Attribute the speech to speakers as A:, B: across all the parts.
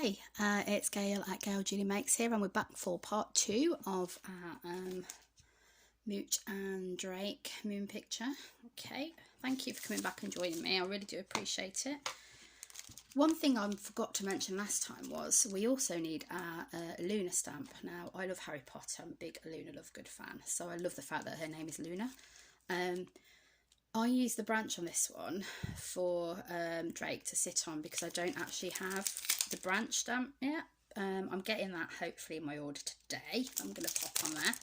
A: Hey, it's Gail at Gail Julie Makes here, and we're back for part 2 of our Mooch and Drake moon picture. Okay, thank you for coming back and joining me. I really do appreciate it. One thing I forgot to mention last time was we also need our Luna stamp. Now, I love Harry Potter. I'm a big Luna Lovegood fan, so I love the fact that her name is Luna. I use the branch on this one for Drake to sit on because I don't actually have the branch stamp yet. I'm getting that hopefully in my order today. I'm going to pop on there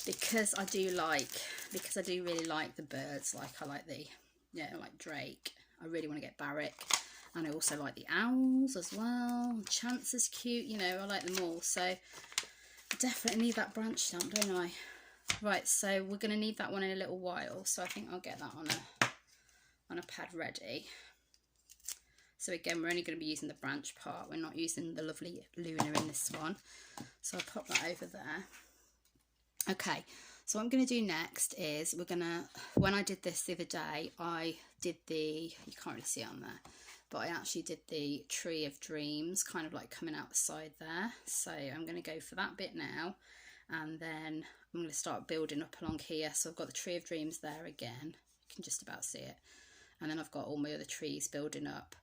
A: because I do really like the birds. Like I like the, like Drake. I really want to get Barrick, and I also like the owls as well. Chance is cute, I like them all. So I definitely need that branch stamp, don't I? Right, so we're going to need that one in a little while, so I think I'll get that on a pad ready. So again, we're only going to be using the branch part. We're not using the lovely Luna in this one. So I'll pop that over there. Okay, so what I'm going to do next is when I did this the other day, I did you can't really see it on there, but I actually did the Tree of Dreams, kind of like coming out the side there. So I'm going to go for that bit now, and then I'm going to start building up along here. So I've got the Tree of Dreams there again. You can just about see it. And then I've got all my other trees building up.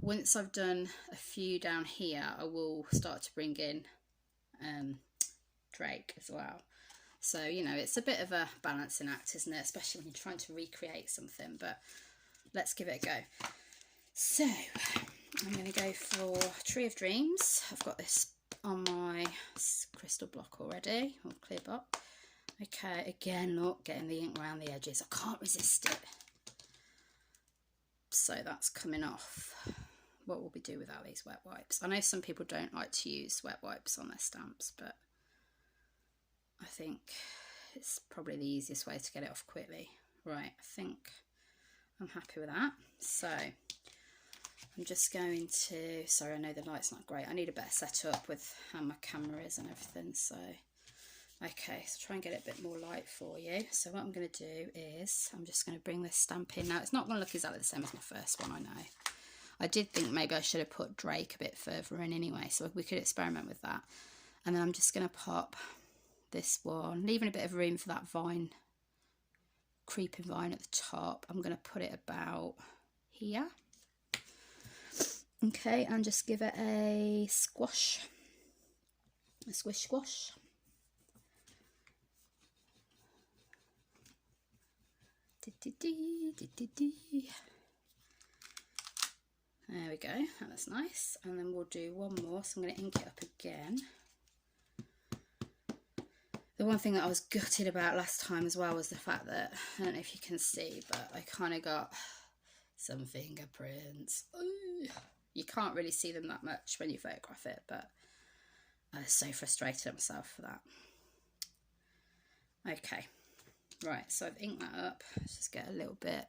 A: Once I've done a few down here, I will start to bring in Drake as well. So, it's a bit of a balancing act, isn't it? Especially when you're trying to recreate something. But let's give it a go. So, I'm going to go for Tree of Dreams. I've got this on my crystal block already, or clear block. Okay, again, look, getting the ink around the edges. I can't resist it. So that's coming off. What will we do without these wet wipes? I know some people don't like to use wet wipes on their stamps, but I think it's probably the easiest way to get it off quickly. Right, I think I'm happy with that. So I'm just going to, sorry, I know the light's not great. I need a better setup with how my camera is and everything. So, okay, so try and get it a bit more light for you. So what I'm going to do is I'm just going to bring this stamp in. Now, it's not going to look exactly the same as my first one, I know. I did think maybe I should have put Drake a bit further in anyway, so we could experiment with that. And then I'm just going to pop this one, leaving a bit of room for that vine, creeping vine at the top. I'm going to put it about here. Okay, and just give it a squash, a squish squash. There we go, that's nice. And then we'll do one more, so I'm going to ink it up again. The one thing that I was gutted about last time as well was the fact that, I don't know if you can see, but I kind of got some fingerprints. Ooh. You can't really see them that much when you photograph it, but I was so frustrated at myself for that. Okay, right, so I've inked that up. Let's just get a little bit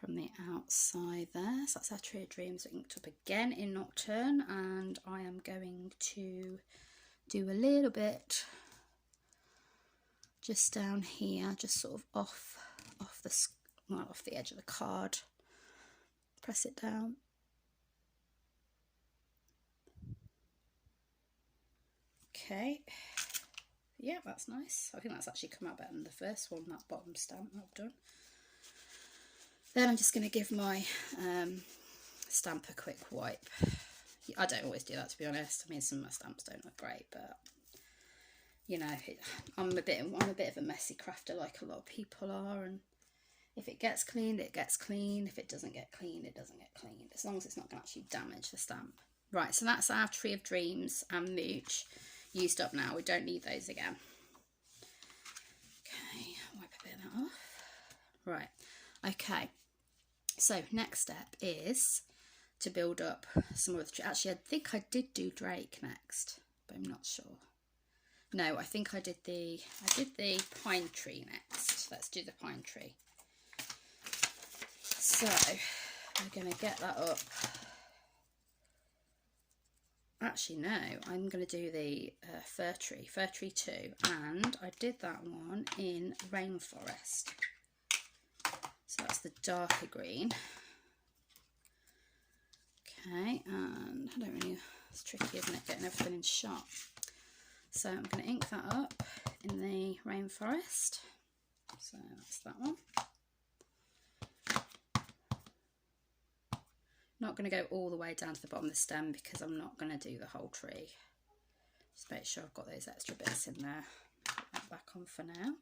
A: from the outside there. So that's our Tree of Dreams inked up again in Nocturne, and I am going to do a little bit just down here, just sort of off the edge of the card. Press it down. Okay, yeah, that's nice. I think that's actually come out better than the first one, that bottom stamp that I've done. Then I'm just going to give my stamp a quick wipe. I don't always do that, to be honest. I mean, some of my stamps don't look great, but I'm a bit of a messy crafter, like a lot of people are, and if it gets cleaned, it gets clean. If it doesn't get cleaned, it doesn't get cleaned, as long as it's not going to actually damage the stamp. Right, so that's our Tree of Dreams and Mooch used up now. We don't need those again. Okay, wipe a bit of that off. Right, okay. So next step is to build up some of the, actually I think I did do Drake next, but I'm not sure. No, I think I did the pine tree next. Let's do the pine tree. So we're going to get that up. Actually, no, I'm going to do the fir tree 2, and I did that one in Rainforest. So that's the darker green. Okay, and I don't really, it's tricky, isn't it, getting everything in shot. So I'm going to ink that up in the rainforest. So that's that one. Not going to go all the way down to the bottom of the stem because I'm not going to do the whole tree. Just make sure I've got those extra bits in there. Put that back on for now.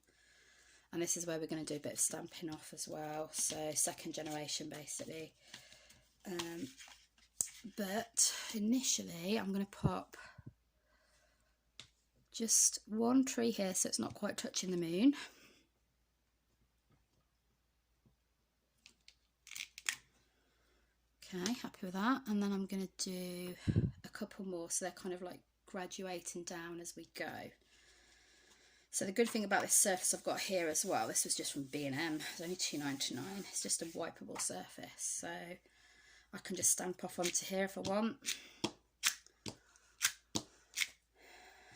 A: And this is where we're going to do a bit of stamping off as well. So second generation basically. But initially I'm going to pop just one tree here so it's not quite touching the moon. Okay, happy with that. And then I'm going to do a couple more so they're kind of like graduating down as we go. So the good thing about this surface I've got here as well, this was just from B&M, it's only £2.99, it's just a wipeable surface, so I can just stamp off onto here if I want,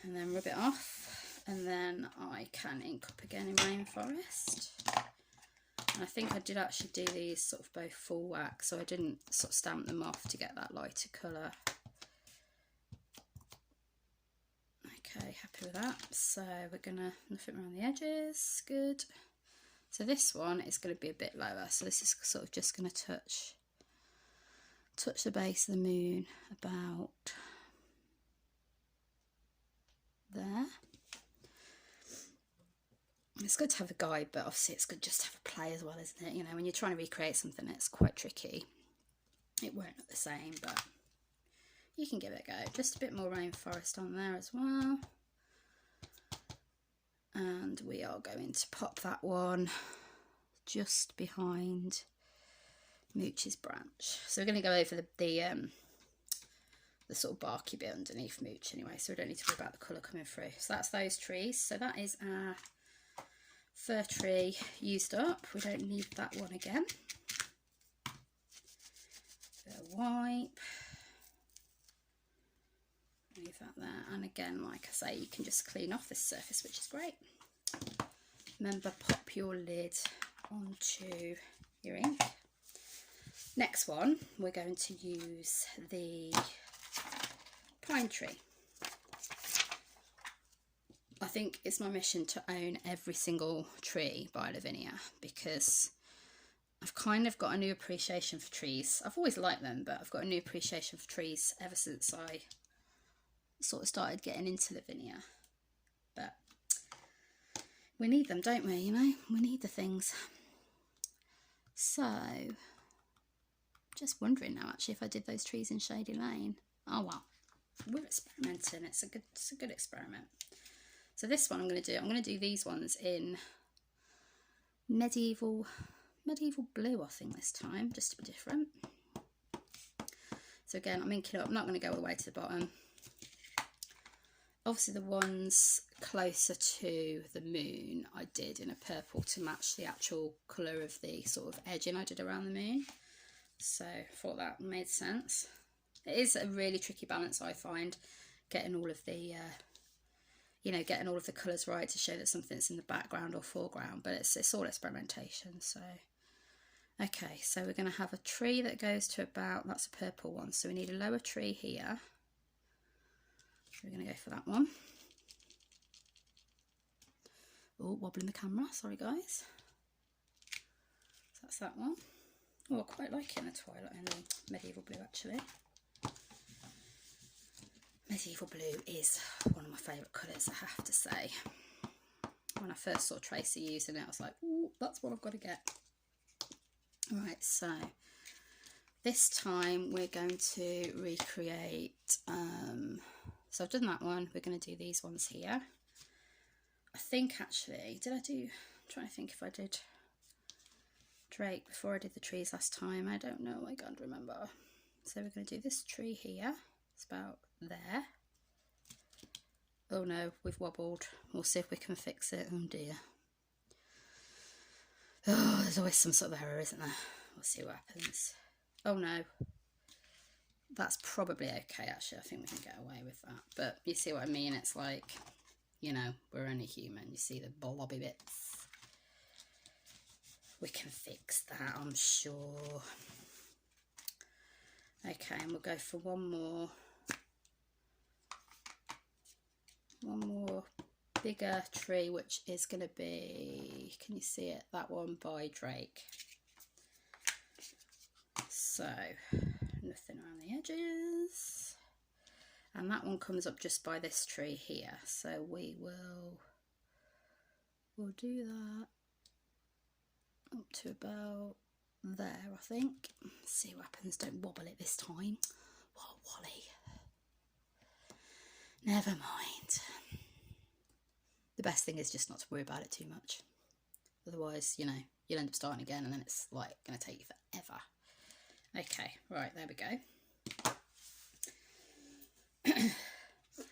A: and then rub it off, and then I can ink up again in Rainforest. And I think I did actually do these sort of both full wax, so I didn't sort of stamp them off to get that lighter colour. Okay, happy with that. So we're gonna nothing around the edges, good. So this one is going to be a bit lower, so this is sort of just going to touch the base of the moon about there. It's good to have a guide, but obviously it's good just to have a play as well, isn't it? You know, when you're trying to recreate something, it's quite tricky. It won't look the same, but you can give it a go. Just a bit more Rainforest on there as well. And we are going to pop that one just behind Mooch's branch. So we're going to go over the sort of barky bit underneath Mooch anyway, so we don't need to worry about the colour coming through. So that's those trees. So that is our fir tree used up. We don't need that one again. Wipe. Leave that there, and again, like I say, you can just clean off this surface, which is great. Remember, pop your lid onto your ink. Next one, we're going to use the pine tree. I think it's my mission to own every single tree by Lavinia, because I've kind of got a new appreciation for trees. I've always liked them, but I've got a new appreciation for trees ever since I sort of started getting into Lavinia. But we need them, don't we? You know, we need the things. So just wondering now actually if I did those trees in Shady Lane. Oh well, we're experimenting. It's a good experiment. So this one I'm going to do these ones in medieval blue, I think, this time, just to be different. So again, I'm inking up. I'm not going to go all the way to the bottom. Obviously the ones closer to the moon I did in a purple to match the actual colour of the sort of edging I did around the moon. So I thought that made sense. It is a really tricky balance, I find, getting all of the getting all of the colours right to show that something's in the background or foreground, but it's all experimentation. So okay, so we're going to have a tree that goes to about, that's a purple one, so we need a lower tree here. We're going to go for that one. Oh, wobbling the camera, sorry guys. So that's that one. Oh, I quite like it in the twilight, in the medieval blue actually. Medieval blue is one of my favourite colours, I have to say. When I first saw Tracy using it, I was like, ooh, that's what I've got to get. Right, so this time we're going to recreate, so I've done that one, we're going to do these ones here. I think actually, I'm trying to think if I did Drake before I did the trees last time, I don't know, I can't remember. So we're going to do this tree here, it's about there. Oh no, we've wobbled, we'll see if we can fix it, oh dear. Oh, there's always some sort of error, isn't there? We'll see what happens. Oh no. That's probably okay, actually. I think we can get away with that. But you see what I mean? It's like, you know, we're only human. You see the blobby bits. We can fix that, I'm sure. Okay, Okay, and we'll go for one more bigger tree, which is going to be, can you see it, that one by Drake. So nothing around the edges, and that one comes up just by this tree here, so we'll do that up to about there, I think. See what happens. Don't wobble it this time. What, Wally? Never mind. The best thing is just not to worry about it too much. Otherwise, you know, you'll end up starting again and then it's like going to take you forever. Okay, right, there we go.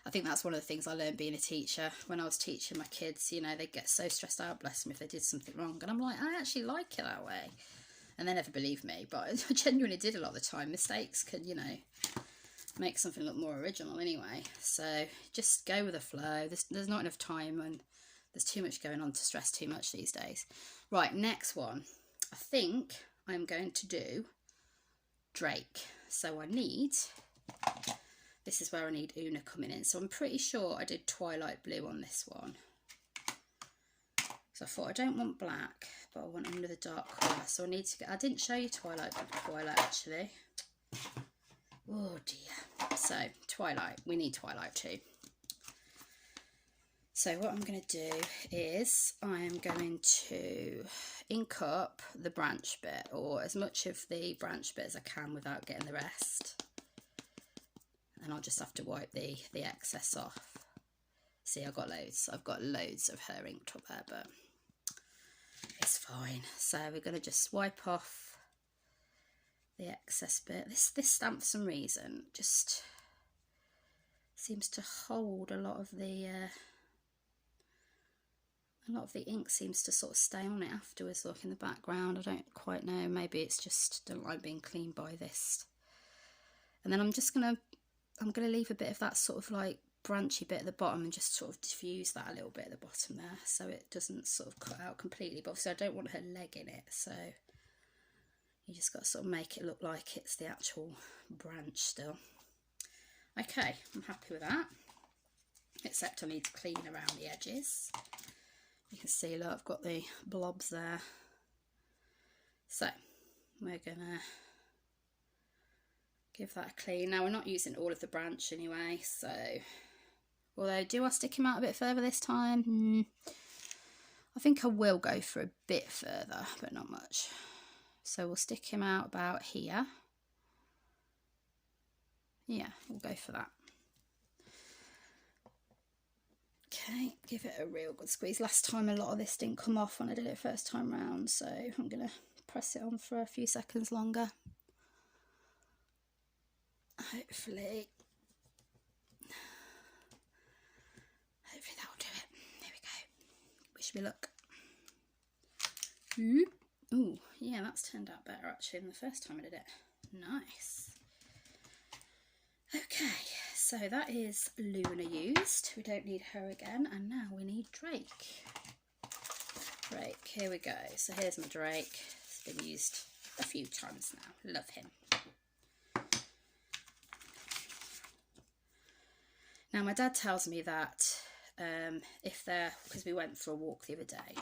A: I think that's one of the things I learned being a teacher. When I was teaching my kids, you know, they get so stressed out, bless them, if they did something wrong. And I'm like, I actually like it that way. And they never believe me, but I genuinely did a lot of the time. Mistakes can, you know, make something look more original anyway. So just go with the flow. There's not enough time and there's too much going on to stress too much these days. Right, next one. I think I'm going to do Drake. So I need, this is where I need Una coming in. So I'm pretty sure I did Twilight Blue on this one. So I thought I don't want black, but I want another dark colour. So I need to get, I didn't show you Twilight actually. Oh dear. So Twilight, we need Twilight too. So what I'm going to do is I am going to ink up the branch bit, or as much of the branch bit as I can without getting the rest. And I'll just have to wipe the excess off. See, I've got loads of her inked up there, but it's fine. So we're going to just wipe off the excess bit. This stamp for some reason just seems to hold a lot of the ink seems to sort of stay on it afterwards. Look in the background, I don't quite know, maybe it's just don't like being cleaned by this. And then I'm gonna leave a bit of that sort of like branchy bit at the bottom and just sort of diffuse that a little bit at the bottom there, so it doesn't sort of cut out completely. But obviously I don't want her leg in it, so you just got to sort of make it look like it's the actual branch still. Okay, I'm happy with that, except I need to clean around the edges. You can see, look, I've got the blobs there. So we're gonna give that a clean. Now we're not using all of the branch anyway, so although do I stick him out a bit further this time? I think I will go for a bit further, but not much. So we'll stick him out about here. Yeah, we'll go for that. Okay, give it a real good squeeze. Last time a lot of this didn't come off when I did it first time round, so I'm going to press it on for a few seconds longer. Hopefully that'll do it. There we go. Wish me luck. Ooh, yeah, that's turned out better actually than the first time I did it. Nice. Okay, so that is Luna used. We don't need her again, and now we need Drake. Drake, here we go. So here's my Drake. It's been used a few times now. Love him. Now my dad tells me that because we went for a walk the other day,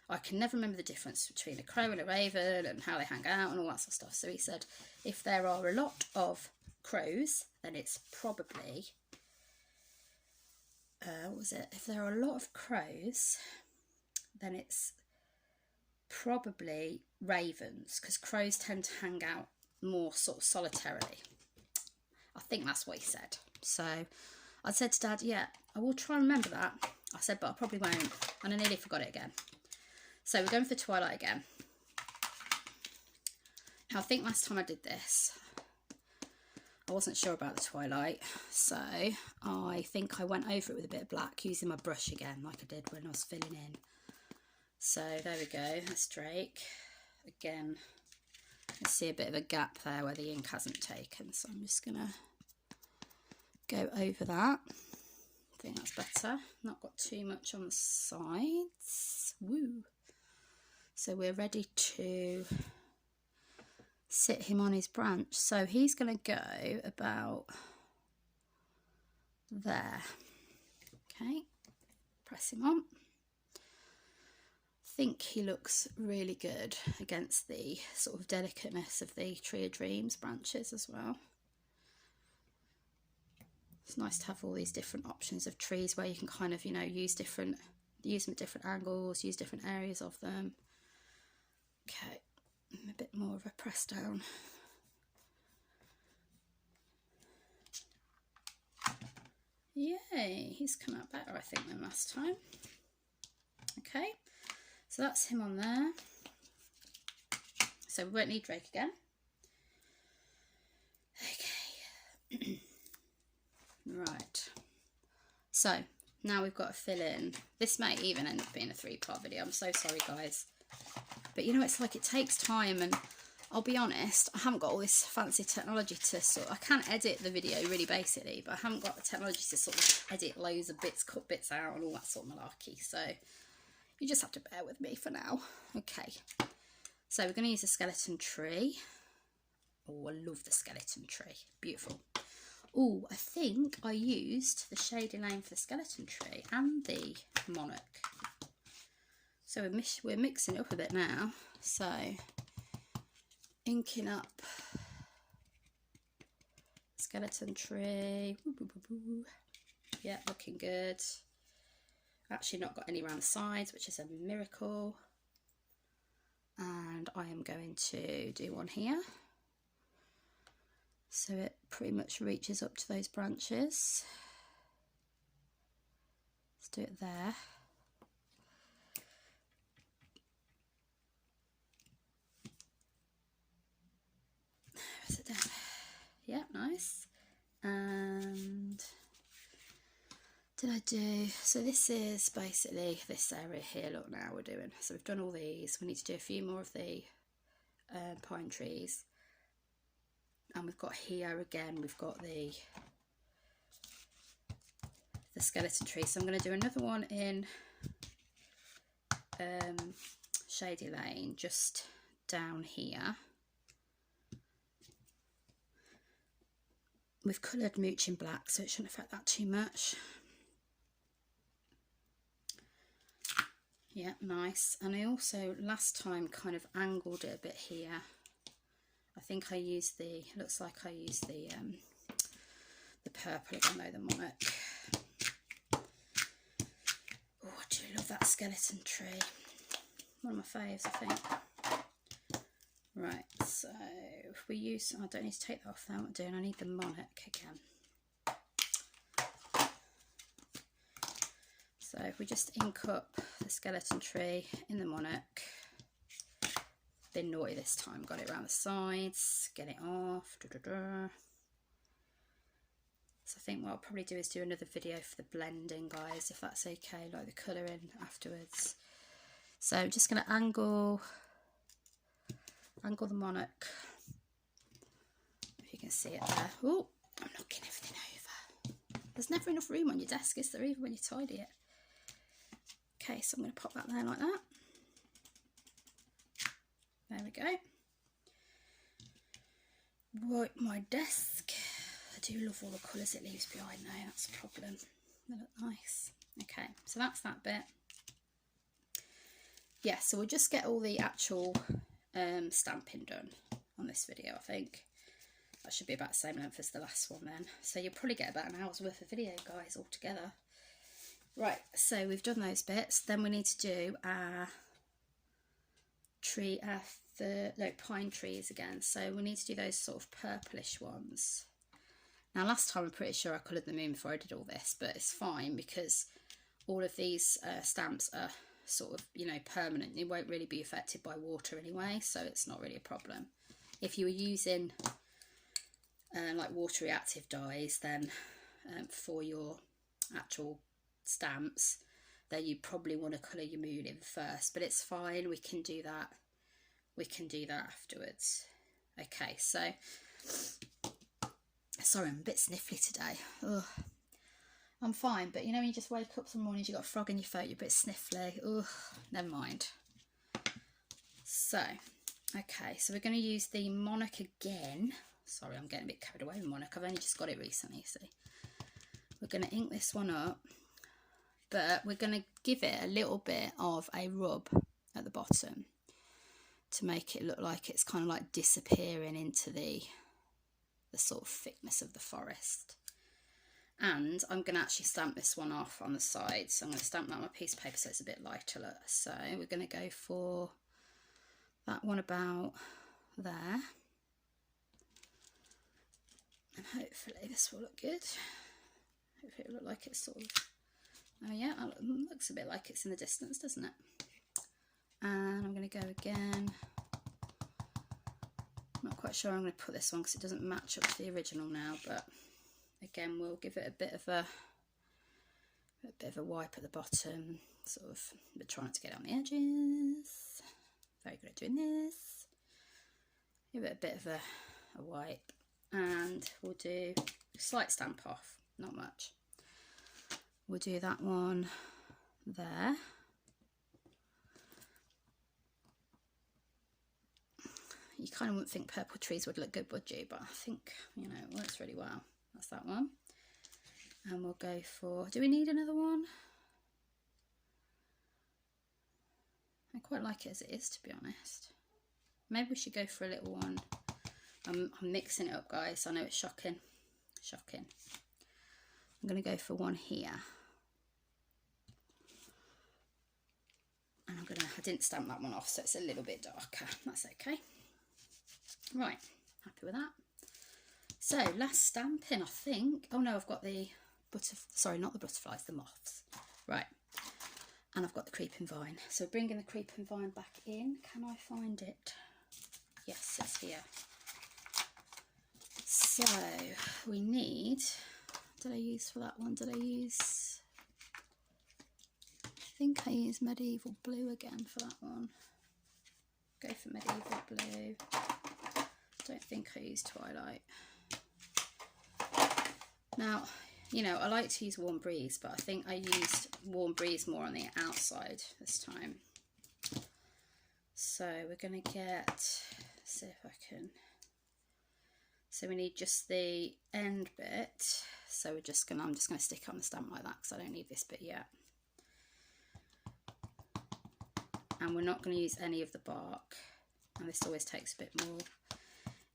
A: I can never remember the difference between a crow and a raven and how they hang out and all that sort of stuff. So he said if there are a lot of crows, then it's probably if there are a lot of crows, then it's probably ravens, because crows tend to hang out more sort of solitarily. I think that's what he said. So I said to Dad, yeah, I will try and remember that. I said, but I probably won't, and I nearly forgot it again. So we're going for Twilight again. Now I think last time I did this, I wasn't sure about the Twilight, so I think I went over it with a bit of black using my brush again, like I did when I was filling in. So there we go, that's Drake. Again, you see a bit of a gap there where the ink hasn't taken, so I'm just going to go over that. I think that's better. Not got too much on the sides. Woo! So we're ready to sit him on his branch. So he's going to go about there. Okay, press him on. I think he looks really good against the sort of delicateness of the Tree of Dreams branches as well. It's nice to have all these different options of trees where you can kind of, you know, use them at different angles, use different areas of them. Okay, a bit more of a press down. Yay, he's come out better, I think, than last time. Okay, so that's him on there. So we won't need Drake again. Okay. Right. So now we've got to fill in. This may even end up being a 3-part video. I'm so sorry, guys. But you know, it's like it takes time, and I'll be honest, I haven't got all this fancy technology to sort of, I can edit the video really basically, but I haven't got the technology to sort of edit loads of bits, cut bits out and all that sort of malarkey. So you just have to bear with me for now. Okay. So we're going to use a skeleton tree. Oh, I love the skeleton tree. Beautiful. Oh, I think I used the Shady Lane for the skeleton tree and the monarch. So we're mixing up a bit now. So inking up skeleton tree. Yeah, looking good. Actually not got any around the sides, which is a miracle. And I am going to do one here. So it pretty much reaches up to those branches. Let's do it there. Where's it down? Yeah, nice. And did I do, so this is basically this area here. Look, now we're doing, so we've done all these. We need to do a few more of the pine trees. And we've got here again, we've got the skeleton tree. So I'm going to do another one in Shady Lane, just down here. We've coloured Mooch in black, so it shouldn't affect that too much. Yeah, nice. And I also last time kind of angled it a bit here. I think I used the, looks like I used the purple again though, the monarch. Oh, I do love that skeleton tree. One of my faves, I think. Right, so if we use, I don't need to take that off now, what I'm doing, I need the monarch again. So if we just ink up the skeleton tree in the monarch. Been naughty this time, got it around the sides, get it off. So I think what I'll probably do is do another video for the blending, guys, if that's okay, like the colouring afterwards. So I'm just going to angle the monarch, if you can see it there. Oh, I'm knocking everything over. There's never enough room on your desk, is there, even when you tidy it? Okay, so I'm going to pop that there like that. There we go. Right, my desk. I do love all the colours it leaves behind now, that's a problem. They look nice. Okay, so that's that bit. Yeah, so we'll just get all the actual stamping done on this video, I think. That should be about the same length as the last one then. So you'll probably get about an hour's worth of video, guys, altogether. Right, so we've done those bits. Then we need to do our tree, pine trees again. So we need to do those sort of purplish ones. Now last time I'm pretty sure I coloured them in before I did all this, but it's fine because all of these stamps are sort of, you know, permanent. They won't really be affected by water anyway, so it's not really a problem. If you were using like water reactive dyes, then for your actual stamps, then you probably want to colour your moon in first, but it's fine, we can do that afterwards. Okay, so sorry, I'm a bit sniffly today. Ugh. I'm fine, but you know when you just wake up some mornings, you've got a frog in your throat, you're a bit sniffly. Ugh, never mind. So Okay, so we're going to use the Monarch again. Sorry, I'm getting a bit carried away with Monarch. I've only just got it recently, see. We're going to ink this one up, but we're going to give it a little bit of a rub at the bottom to make it look like it's kind of like disappearing into the sort of thickness of the forest. And I'm going to actually stamp this one off on the side, so I'm going to stamp that on a piece of paper so it's a bit lighter. Look. So we're going to go for that one about there, and hopefully this will look good. Hopefully it'll look like it's sort of, oh yeah, it looks a bit like it's in the distance, doesn't it? And I'm going to go again. I'm not quite sure I'm going to put this one because it doesn't match up to the original now, but again we'll give it a bit of a wipe at the bottom, sort of, but try not to get on the edges. Very good at doing this. Give it a bit of a wipe, and we'll do a slight stamp off, not much. We'll do that one there. You kind of wouldn't think purple trees would look good, would you? But I think, you know, it works really well. That's that one. And we'll go for, do we need another one? I quite like it as it is, to be honest. Maybe we should go for a little one. I'm mixing it up, guys. I know it's shocking. Shocking. I'm going to go for one here. And I didn't stamp that one off, so it's a little bit darker. That's okay. Right, happy with that. So, last stamping, I think. Oh no, I've got the sorry, not the butterflies, the moths. Right. And I've got the creeping vine. So bringing the creeping vine back in. Can I find it? Yes, it's here. So we need, did I use for that one? Did I use, I think I used Medieval Blue again for that one. Go for Medieval Blue. Don't think I used Twilight. Now, you know, I like to use Warm Breeze, but I think I used Warm Breeze more on the outside this time. So we're going to get, see if I can, so we need just the end bit. So I'm just going to stick it on the stamp like that because I don't need this bit yet. And we're not going to use any of the bark. And this always takes a bit more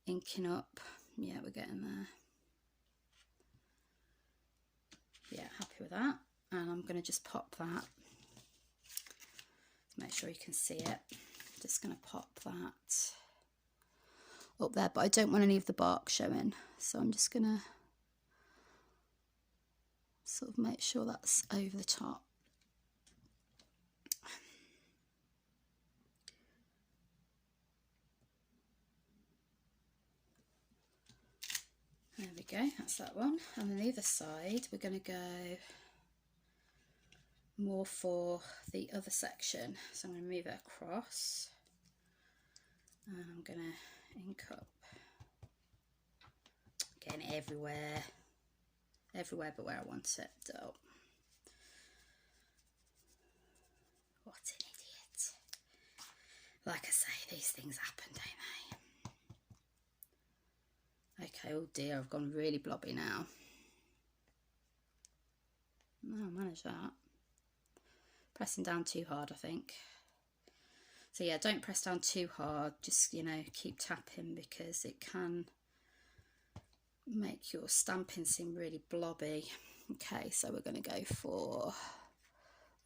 A: inking up. Yeah, we're getting there. Yeah, happy with that. And I'm going to just pop that. Make sure you can see it. Just going to pop that up there, but I don't want any of the bark showing. So I'm just going to sort of make sure that's over the top. There we go, that's that one. And on the other side, we're going to go more for the other section. So I'm going to move it across. And I'm going to ink up. Getting it everywhere. Everywhere but where I want it. Oh. What an idiot. Like I say, these things happen, don't they? Okay, oh dear, I've gone really blobby now. No, I'll manage that. Pressing down too hard, I think. So yeah, don't press down too hard. Just, you know, keep tapping because it can make your stamping seem really blobby. Okay, so we're going to go for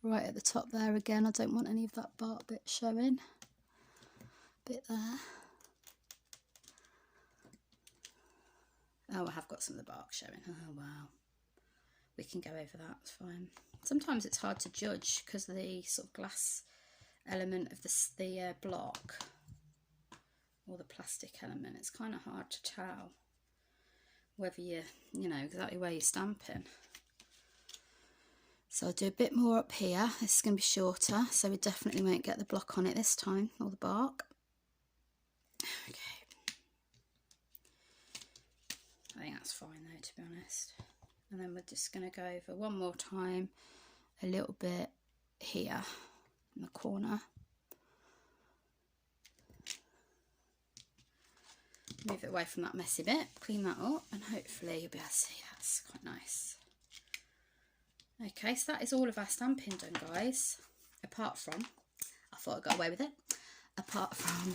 A: right at the top there again. I don't want any of that bark bit showing. Bit there. Oh, I have got some of the bark showing. Oh, wow. We can go over that, it's fine. Sometimes it's hard to judge because of the sort of glass element of the block or the plastic element. It's kind of hard to tell whether you know, exactly where you're stamping. So I'll do a bit more up here. This is going to be shorter, so we definitely won't get the block on it this time, or the bark. Okay. I think that's fine though, to be honest. And then we're just going to go over one more time, a little bit here in the corner. Move it away from that messy bit, clean that up, and hopefully you'll be able to see that's quite nice. Okay, so that is all of our stamping done, guys. Apart from, I thought I got away with it, apart from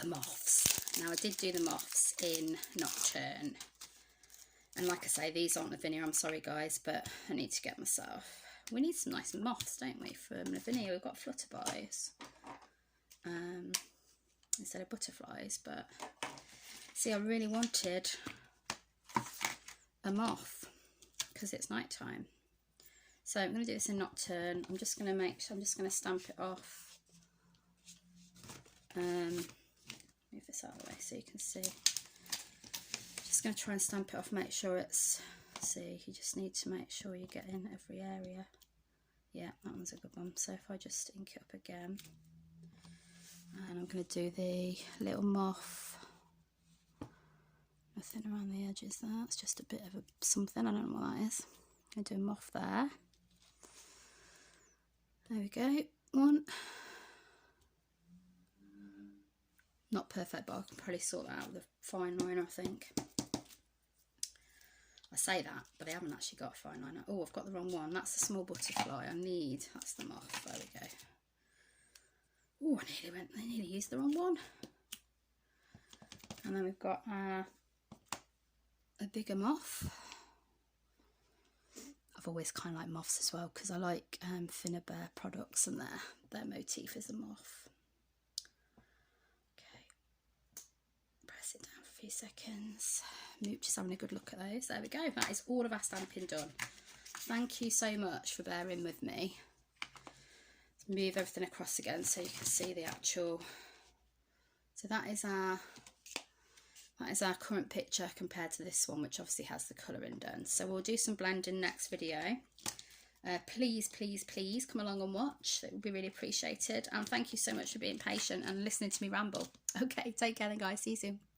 A: the moths. Now I did do the moths in Nocturne. And like I say, these aren't Lavinia, I'm sorry guys, but I need to get myself. We need some nice moths, don't we, from Lavinia. We've got flutterbies instead of butterflies, but see, I really wanted a moth because it's night time. So I'm going to do this in Nocturne. I'm just going to stamp it off. Move this out of the way so you can see. Just going to try and stamp it off, make sure it's, see, you just need to make sure you get in every area. Yeah, that one's a good one. So if I just ink it up again, and I'm going to do the little moth. Nothing around the edges there, it's just a bit of something, I don't know what that is. I'm going to do a moth there. There we go, one. Not perfect, but I can probably sort that out with a fine liner, I think. I say that, but I haven't actually got a fine liner. Oh, I've got the wrong one. That's the small butterfly I need. That's the moth. There we go. Oh, I nearly used the wrong one. And then we've got a bigger moth. I've always kind of liked moths as well because I like Finna Bear products and their motif is a moth. Okay, press it down for a few seconds. Mooch is having a good look at those. There we go. That is all of our stamping done. Thank you so much for bearing with me. Let's move everything across again so you can see the actual. So that is our current picture compared to this one, which obviously has the colouring done. So we'll do some blending next video. Please, please, please come along and watch. It would be really appreciated. And thank you so much for being patient and listening to me ramble. Okay, take care then guys. See you soon.